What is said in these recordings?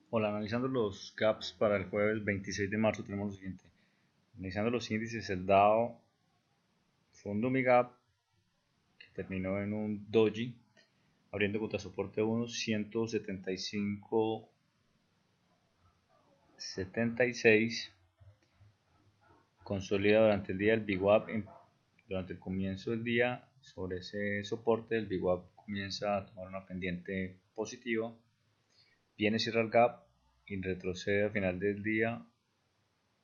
Hola, analizando los gaps para el jueves 26 de marzo tenemos lo siguiente. Analizando los índices, el Dow fue un dummy gap que terminó en un doji, abriendo contra soporte 1, 175.76. Consolida durante el día el VWAP. Durante el comienzo del día, sobre ese soporte, el VWAP comienza a tomar una pendiente positiva. Viene, cierra el gap y retrocede al final del día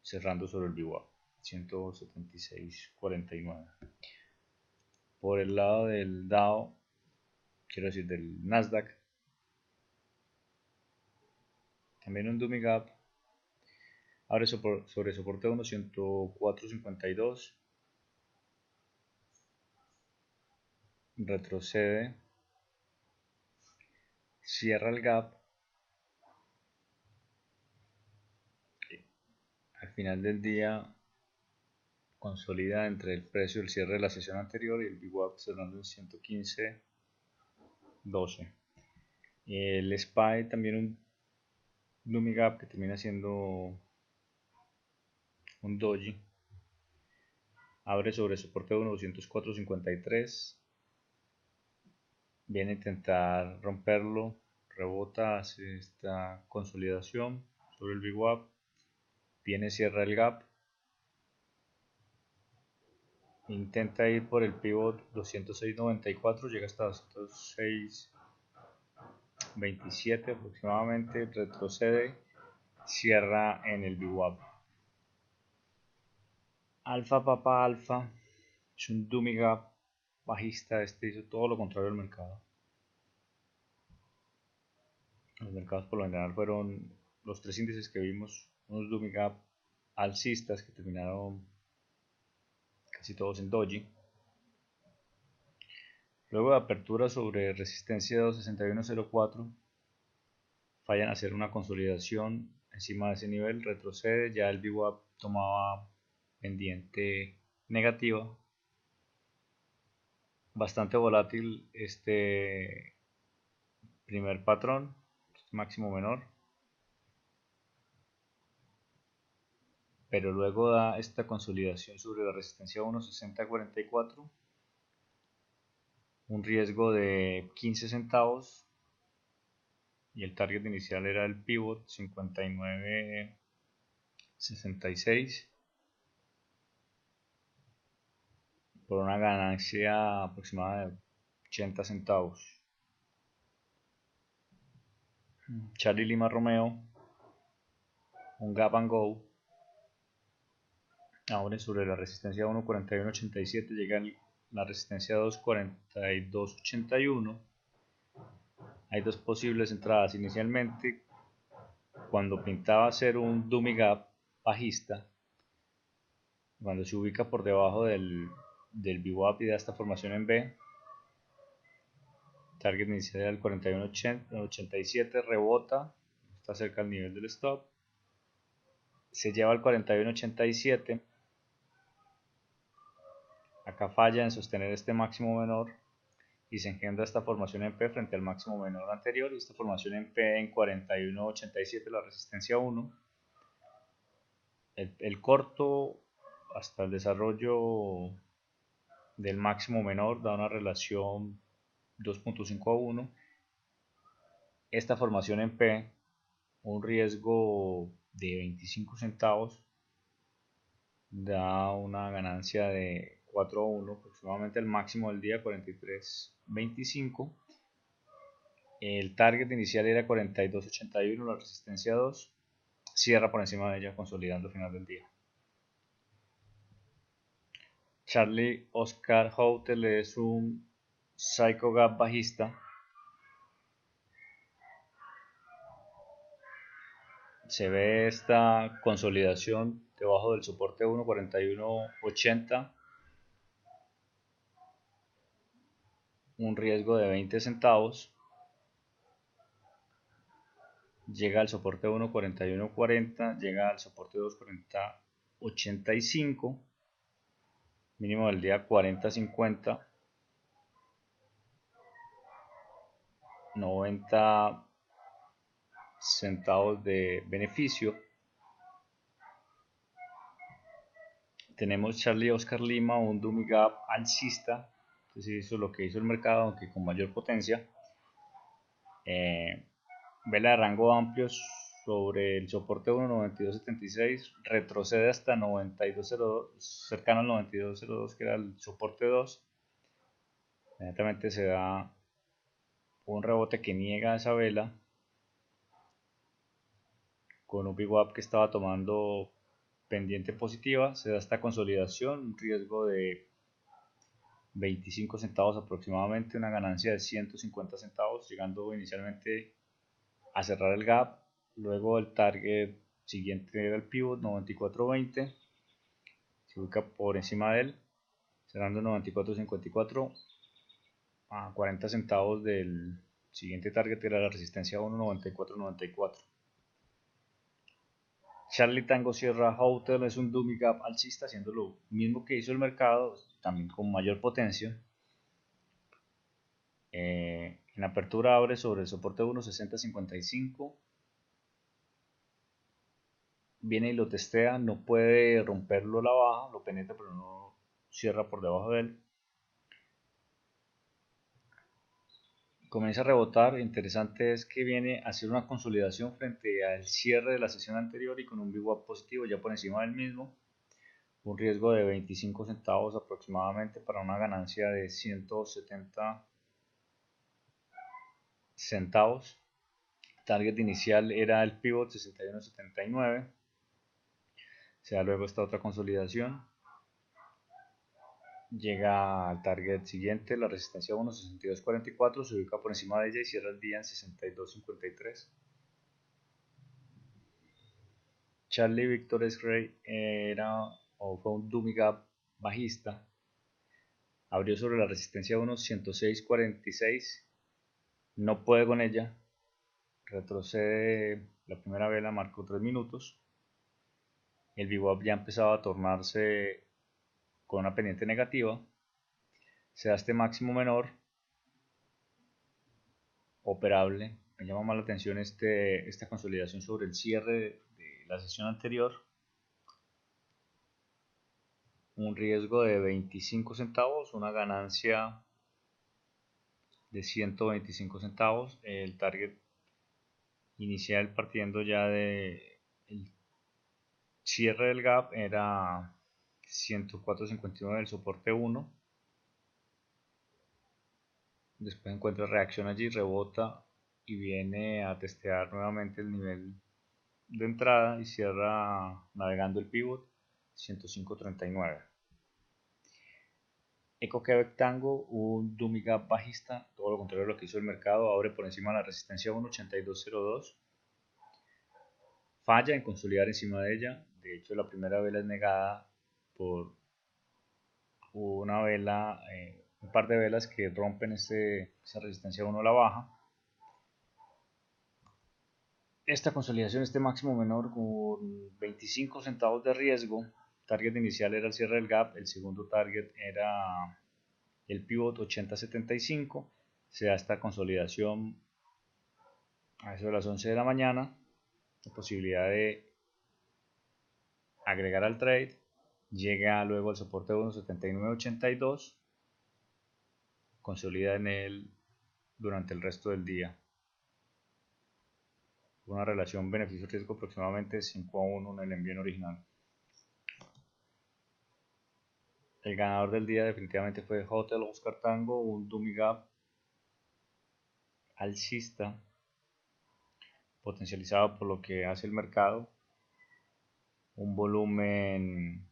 cerrando sobre el VWAP 176.49. Por el lado del Dow, quiero decir del Nasdaq, también un dummy gap, abre sobre soporte 1, 104.52, retrocede, cierra el gap, al final del día consolida entre el precio del cierre de la sesión anterior y el VWAP cerrando en 115.12. El SPY también un dummy gap que termina siendo un doji, abre sobre soporte 1, 204.53, viene a intentar romperlo, rebota, hace esta consolidación sobre el VWAP, viene, cierra el gap, intenta ir por el pivot 206.94, llega hasta 206.27 aproximadamente, retrocede, cierra en el VWAP. Alfa Papa Alfa es un dummy gap bajista, este hizo todo lo contrario al mercado. Los mercados por lo general fueron los tres índices que vimos, unos dummy gap alcistas que terminaron casi todos en doji. Luego de apertura sobre resistencia 261.04, fallan a hacer una consolidación encima de ese nivel, retrocede, ya el VWAP tomaba pendiente negativa, bastante volátil este primer patrón, este máximo menor, pero luego da esta consolidación sobre la resistencia 1.6044, un riesgo de 15 centavos y el target inicial era el pivot 59.66 por una ganancia aproximada de 80 centavos. Charlie Lima Romeo, un gap and go, ahora sobre la resistencia 1.4187, llega a la resistencia 2.4281. Hay dos posibles entradas. Inicialmente, cuando pintaba ser un dummy gap bajista, cuando se ubica por debajo del VWAP y da esta formación en B, target inicial del 41.87, rebota, está cerca del nivel del stop, se lleva al 41.87, acá falla en sostener este máximo menor y se engendra esta formación en P frente al máximo menor anterior y esta formación en P en 41.87, la resistencia 1. El corto hasta el desarrollo del máximo menor da una relación 2.5 a 1. Esta formación en P, un riesgo de 25 centavos, da una ganancia de 4 a 1, aproximadamente el máximo del día 43.25. El target inicial era 42.81, la resistencia 2, cierra por encima de ella consolidando al final del día. Charlie Oscar Hotel es un Psycho Gap bajista. Se ve esta consolidación debajo del soporte 1.4180, un riesgo de 20 centavos, llega al soporte 1.4140, llega al soporte 2.4085, mínimo del día 40.50, 90 centavos de beneficio. Tenemos Charlie Oscar Lima, un dummy gap alcista. Entonces hizo lo que hizo el mercado, aunque con mayor potencia. Vela de rango amplio sobre el soporte 1.9276, retrocede hasta 9202, cercano al 9202, que era el soporte 2. Inmediatamente se da un rebote que niega esa vela con un VWAP que estaba tomando pendiente positiva. Se da esta consolidación, un riesgo de 25 centavos aproximadamente, una ganancia de 150 centavos, llegando inicialmente a cerrar el gap. Luego el target siguiente era el pivot 94.20, se ubica por encima de él, cerrando 94.54 a 40 centavos del siguiente target, que era la resistencia 1.94.94. Charlie Tango Sierra Hotel es un dummy gap alcista, haciendo lo mismo que hizo el mercado, también con mayor potencia. En apertura abre sobre el soporte 1.6055, viene y lo testea, no puede romperlo a la baja, lo penetra pero no cierra por debajo de él. Comienza a rebotar. Interesante es que viene a hacer una consolidación frente al cierre de la sesión anterior y con un VWAP positivo ya por encima del mismo, un riesgo de 25 centavos aproximadamente para una ganancia de 170 centavos. Target inicial era el pivot 61.79. Se da luego esta otra consolidación, llega al target siguiente, la resistencia 1.6244, se ubica por encima de ella y cierra el día en 62.53. Charlie Victor X-Ray fue un dummy gap bajista, abrió sobre la resistencia 1.10646, no puede con ella, retrocede la primera vela, marcó 3 minutos, el VWAP ya empezaba a tornarse con una pendiente negativa, se da este máximo menor operable. Me llama más la atención esta consolidación sobre el cierre de la sesión anterior, un riesgo de 25 centavos, una ganancia de 125 centavos, el target inicial partiendo ya de el cierre del gap era 104.59 del soporte 1, después encuentra reacción allí, rebota y viene a testear nuevamente el nivel de entrada y cierra navegando el pivot 105.39. EcoQuebec Tango, un dummy gap bajista, todo lo contrario de lo que hizo el mercado, abre por encima de la resistencia 1.8202, falla en consolidar encima de ella. De hecho, la primera vela es negada por una vela, un par de velas que rompen esa resistencia 1 a la baja. Esta consolidación, este máximo menor con 25 centavos de riesgo. Target inicial era el cierre del gap, el segundo target era el pivot 80.75. Se da esta consolidación a eso de las 11 de la mañana, la posibilidad de agregar al trade, llega luego al soporte 1.7982, consolida en él durante el resto del día, una relación beneficio-riesgo aproximadamente 5-1 en el envío original. El ganador del día definitivamente fue Hotel Oscar Tango, un dummy gap alcista potencializado por lo que hace el mercado, un volumen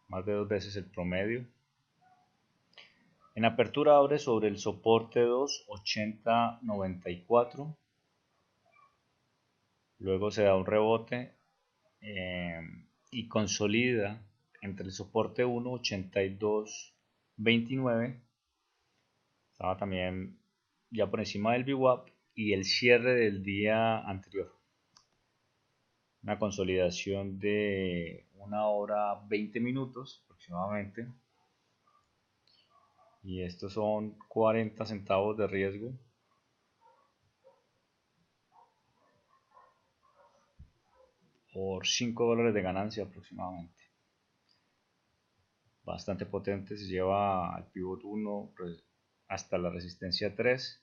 más de dos veces el promedio. En apertura abre sobre el soporte 2.8094, luego se da un rebote y consolida entre el soporte 1.8229, estaba también ya por encima del VWAP y el cierre del día anterior. Una consolidación de 1 hora 20 minutos aproximadamente, y estos son 40 centavos de riesgo. por $5 de ganancia aproximadamente. Bastante potente, se lleva al pivot 1 hasta la resistencia 3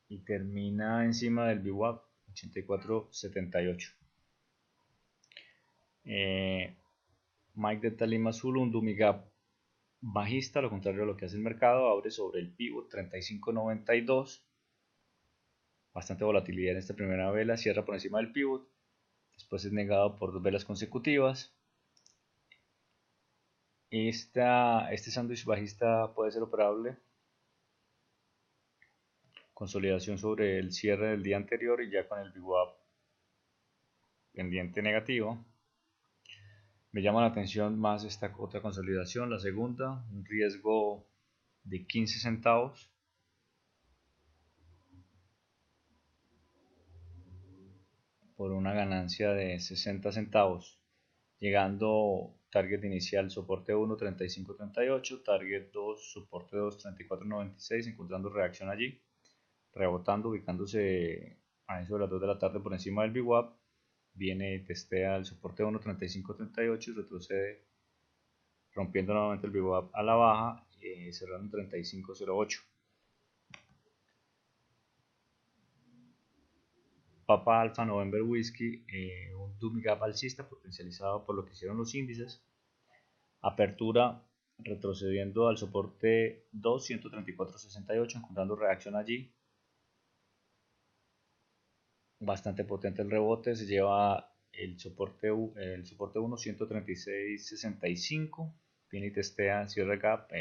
y termina encima del VWAP 84.78. Mike de Talima Azul, un dummy gap bajista, lo contrario a lo que hace el mercado, abre sobre el pivot 35.92. Bastante volatilidad en esta primera vela, cierra por encima del pivot, después es negado por 2 velas consecutivas. Este sándwich bajista puede ser operable, consolidación sobre el cierre del día anterior y ya con el VWAP pendiente negativo. Me llama la atención más esta otra consolidación, la segunda, un riesgo de 15 centavos. Por una ganancia de 60 centavos, llegando target inicial soporte 1 35.38, target 2 soporte 2 34.96, encontrando reacción allí, rebotando, ubicándose a eso de las 2 de la tarde por encima del VWAP, viene y testea el soporte 1 35.38 y retrocede rompiendo nuevamente el VWAP a la baja, cerrando en 35.08. Papa Alpha November Whiskey, un dummy gap alcista potencializado por lo que hicieron los índices. Apertura retrocediendo al soporte 2, 134.68, encontrando reacción allí. Bastante potente el rebote, se lleva el soporte 1, 136.65. Viene y testea cierre gap,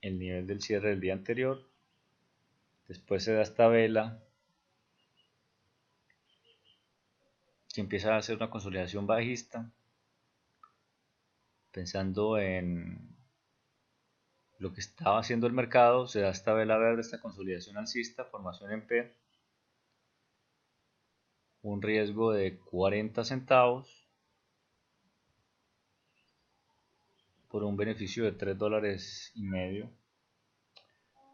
el nivel del cierre del día anterior. Después se da esta vela que empieza a hacer una consolidación bajista, pensando en lo que estaba haciendo el mercado. Se da esta vela verde, esta consolidación alcista, formación en P, un riesgo de 40 centavos por un beneficio de $3.50.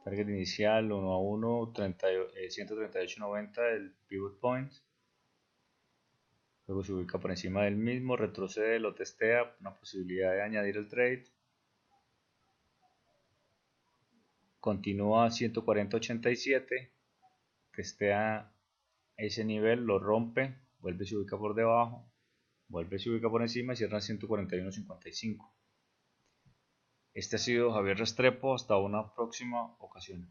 Target inicial 1 a 1, 138.90 el pivot point. Luego se ubica por encima del mismo, retrocede, lo testea, una posibilidad de añadir el trade. Continúa a 140.87, testea ese nivel, lo rompe, vuelve y se ubica por debajo, vuelve y se ubica por encima y cierra en 141.55. Este ha sido Javier Restrepo, hasta una próxima ocasión.